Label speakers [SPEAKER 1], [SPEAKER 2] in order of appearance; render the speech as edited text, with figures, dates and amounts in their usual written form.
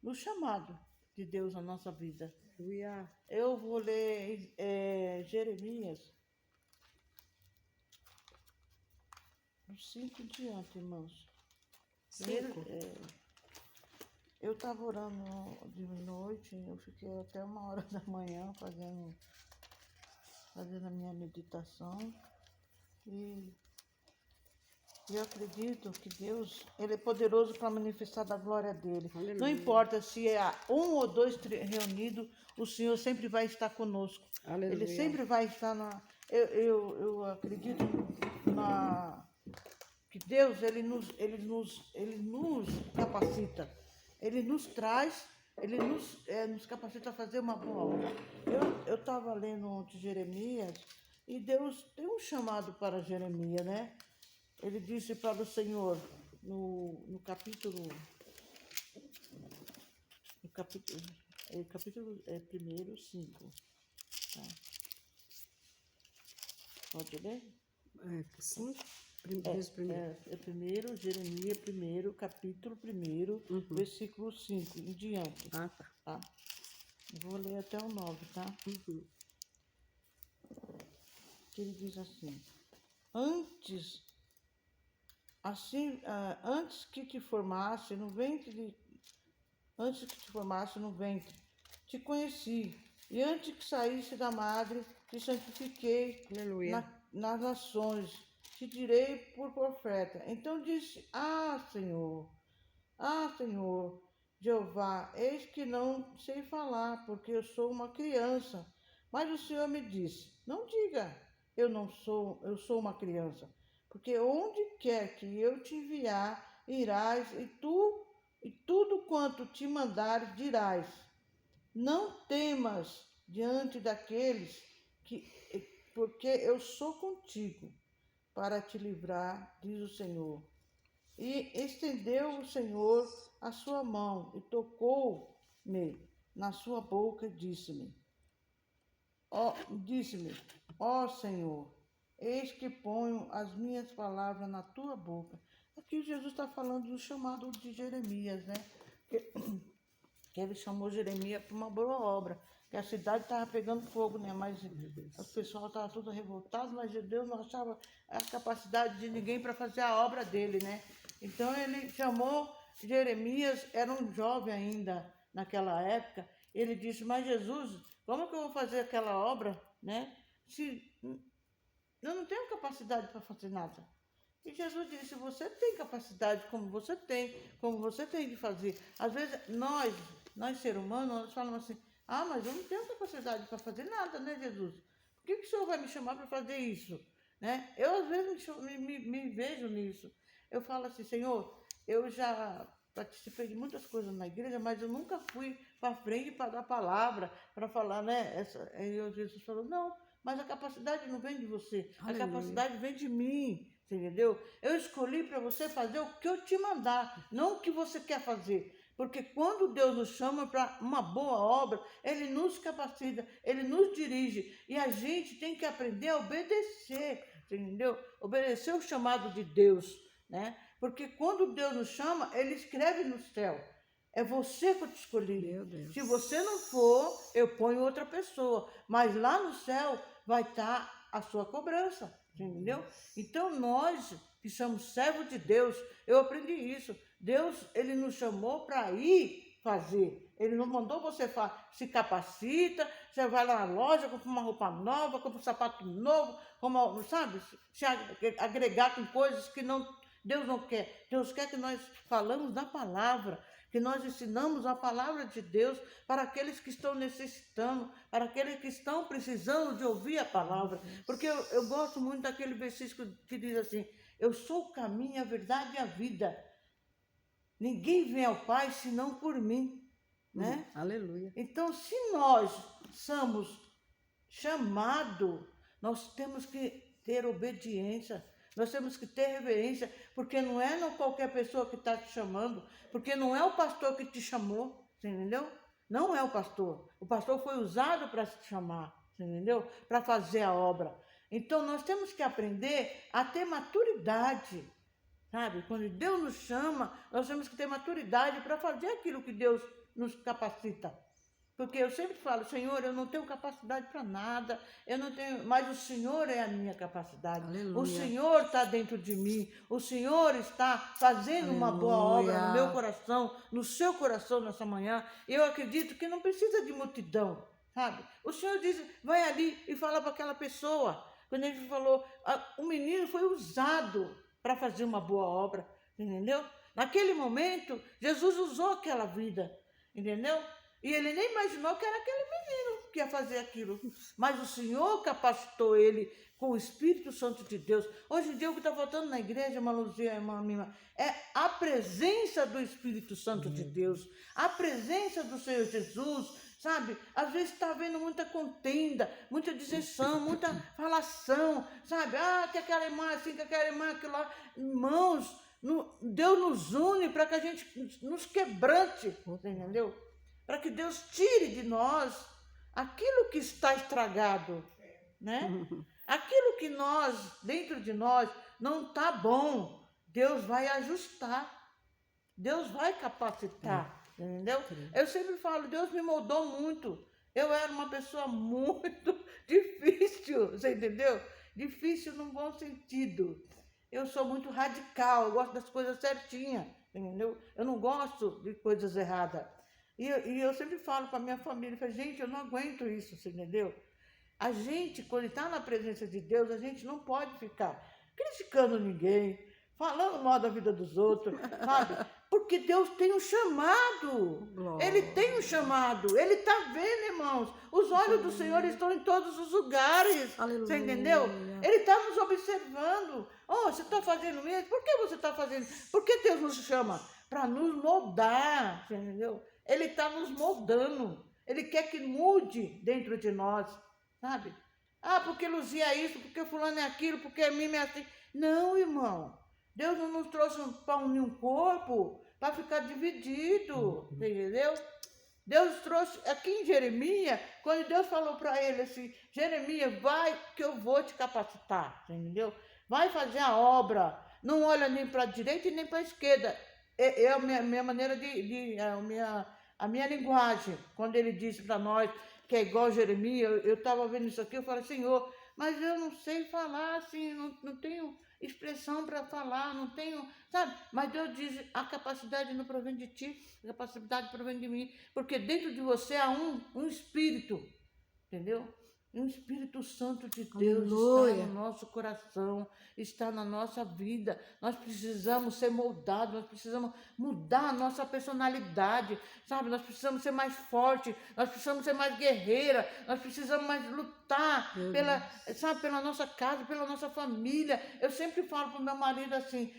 [SPEAKER 1] no chamado de Deus na nossa vida.
[SPEAKER 2] Aleluia.
[SPEAKER 1] Eu vou ler Jeremias, do 5 em diante, irmãos. Primeiro,
[SPEAKER 2] 5.
[SPEAKER 1] eu estava orando de noite, eu fiquei até 1 hora da manhã fazendo a minha meditação. E eu acredito que Deus, Ele é poderoso para manifestar da glória dEle.
[SPEAKER 2] Aleluia.
[SPEAKER 1] Não importa se é 1 ou 2 reunidos, o Senhor sempre vai estar conosco.
[SPEAKER 2] Aleluia.
[SPEAKER 1] Ele sempre vai estar na... Eu acredito que Deus, Ele nos capacita. Ele nos traz, Ele nos capacita a fazer uma boa obra. Eu estava lendo ontem Jeremias, e Deus tem um chamado para Jeremias, né? Ele disse para o Senhor, no capítulo 1, 5. Tá? Pode ler?
[SPEAKER 2] 5. Primeiro.
[SPEAKER 1] Primeiro, Jeremias 1, capítulo 1, versículo 5 em diante.
[SPEAKER 2] Tá.
[SPEAKER 1] Tá? Vou ler até o 9, tá? Que ele diz assim: Antes que te formasse no ventre, te conheci, e antes que saísse da madre, te santifiquei.
[SPEAKER 2] Aleluia.
[SPEAKER 1] Nas nações, te direi por profeta. Então disse: Senhor, Jeová, eis que não sei falar, porque eu sou uma criança. Mas o Senhor me disse: Não diga, eu sou uma criança, porque onde quer que eu te enviar, irás, e tudo quanto te mandares dirás. Não temas diante daqueles porque eu sou contigo para te livrar, diz o Senhor. E estendeu o Senhor a sua mão e tocou-me na sua boca e disse-me, ó Senhor, eis que ponho as minhas palavras na tua boca. Aqui Jesus está falando do chamado de Jeremias, né? Que ele chamou Jeremias para uma boa obra, que a cidade estava pegando fogo, né? Mas o pessoal estava todo revoltado, mas Deus não achava a capacidade de ninguém para fazer a obra dele, né? Então ele chamou Jeremias, era um jovem ainda naquela época. Ele disse: Mas Jesus, como que eu vou fazer aquela obra, né? Se eu não tenho capacidade para fazer nada. E Jesus disse: Você tem capacidade, como você tem de fazer. Às vezes nós seres humanos, nós falamos assim: mas eu não tenho capacidade para fazer nada, né, Jesus? Por que o Senhor vai me chamar para fazer isso? Né? Eu às vezes me vejo nisso. Eu falo assim: Senhor, eu já participei de muitas coisas na igreja, mas eu nunca fui para frente para dar palavra, para falar, né? Aí Jesus falou: Não, mas a capacidade não vem de você,
[SPEAKER 2] Aleluia.
[SPEAKER 1] a capacidade vem de mim. Entendeu? Eu escolhi para você fazer o que eu te mandar, não o que você quer fazer. Porque quando Deus nos chama para uma boa obra, Ele nos capacita, Ele nos dirige. E a gente tem que aprender a obedecer, entendeu? Obedecer o chamado de Deus, né? Porque quando Deus nos chama, Ele escreve no céu. É você que eu te escolhi.
[SPEAKER 2] Meu Deus.
[SPEAKER 1] Se você não for, eu ponho outra pessoa. Mas lá no céu vai estar a sua cobrança, entendeu? Então nós que somos servos de Deus, eu aprendi isso. Deus, Ele nos chamou para ir fazer. Ele não mandou você se capacita, você vai lá na loja, compra uma roupa nova, compra um sapato novo, sabe? Se agregar com coisas que Deus não quer. Deus quer que nós falamos da palavra, que nós ensinamos a palavra de Deus para aqueles que estão necessitando, para aqueles que estão precisando de ouvir a palavra. Porque eu gosto muito daquele versículo que diz assim: Eu sou o caminho, a verdade e a vida. Ninguém vem ao Pai senão por mim, né?
[SPEAKER 2] Aleluia.
[SPEAKER 1] Então, se nós somos chamados, nós temos que ter obediência, nós temos que ter reverência, porque não é qualquer pessoa que está te chamando, porque não é o pastor que te chamou, entendeu? Não é o pastor. O pastor foi usado para te chamar, entendeu? Para fazer a obra. Então, nós temos que aprender a ter maturidade, sabe? Quando Deus nos chama, nós temos que ter maturidade para fazer aquilo que Deus nos capacita. Porque eu sempre falo, Senhor, eu não tenho capacidade para nada, eu não tenho, mas o Senhor é a minha capacidade.
[SPEAKER 2] Aleluia.
[SPEAKER 1] O Senhor está dentro de mim, o Senhor está fazendo uma boa obra no meu coração, no seu coração nessa manhã. Eu acredito que não precisa de multidão, sabe? O Senhor diz, vai ali e fala para aquela pessoa. Quando ele falou, o menino foi usado para fazer uma boa obra, entendeu? Naquele momento, Jesus usou aquela vida, entendeu? E ele nem imaginou que era aquele menino que ia fazer aquilo. Mas o Senhor capacitou ele com o Espírito Santo de Deus. Hoje em dia o que está faltando na igreja, irmã Luzia, irmã Mima, é a presença do Espírito Santo de Deus. A presença do Senhor Jesus, sabe? Às vezes está havendo muita contenda, muita dissensão, muita falação, sabe? Que aquela irmã assim, que aquela irmã aquilo lá. Irmãos, Deus nos une para que a gente nos quebrante, entendeu? Para que Deus tire de nós aquilo que está estragado, né? Aquilo que nós, dentro de nós, não está bom, Deus vai ajustar, Deus vai capacitar, entendeu? Eu sempre falo, Deus me moldou muito, eu era uma pessoa muito difícil, você entendeu? Difícil num bom sentido, eu sou muito radical, eu gosto das coisas certinhas, entendeu? Eu não gosto de coisas erradas. E eu sempre falo para a minha família, falo, gente, eu não aguento isso, você entendeu? A gente, quando está na presença de Deus, a gente não pode ficar criticando ninguém, falando mal da vida dos outros, sabe? Porque Deus tem um chamado, Ele tem um chamado, Ele está vendo, irmãos, os olhos do Senhor estão em todos os lugares,
[SPEAKER 2] Aleluia.
[SPEAKER 1] Você entendeu? Ele está nos observando, você está fazendo isso, por que você está fazendo isso? Por que Deus nos chama? Para nos moldar, você entendeu? Ele está nos moldando, Ele quer que mude dentro de nós, sabe? Porque Luzia é isso, porque fulano é aquilo, porque Mima é assim. Não, irmão, Deus não nos trouxe para unir um corpo, para ficar dividido, entendeu? Deus trouxe, aqui em Jeremias, quando Deus falou para ele assim, Jeremias, vai que eu vou te capacitar, entendeu? Vai fazer a obra, não olha nem para a direita e nem para a esquerda. É a minha maneira a minha linguagem, quando ele disse para nós que é igual Jeremias, eu estava vendo isso aqui, eu falei, Senhor, mas eu não sei falar assim, não tenho expressão para falar, não tenho, sabe? Mas Deus diz, a capacidade não provém de ti, a capacidade provém de mim, porque dentro de você há um espírito, entendeu? Um Espírito Santo de Deus está no nosso coração, está na nossa vida. Nós precisamos ser moldados, nós precisamos mudar a nossa personalidade, sabe? Nós precisamos ser mais fortes, nós precisamos ser mais guerreira, nós precisamos mais lutar pela nossa casa, pela nossa família. Eu sempre falo para o meu marido assim,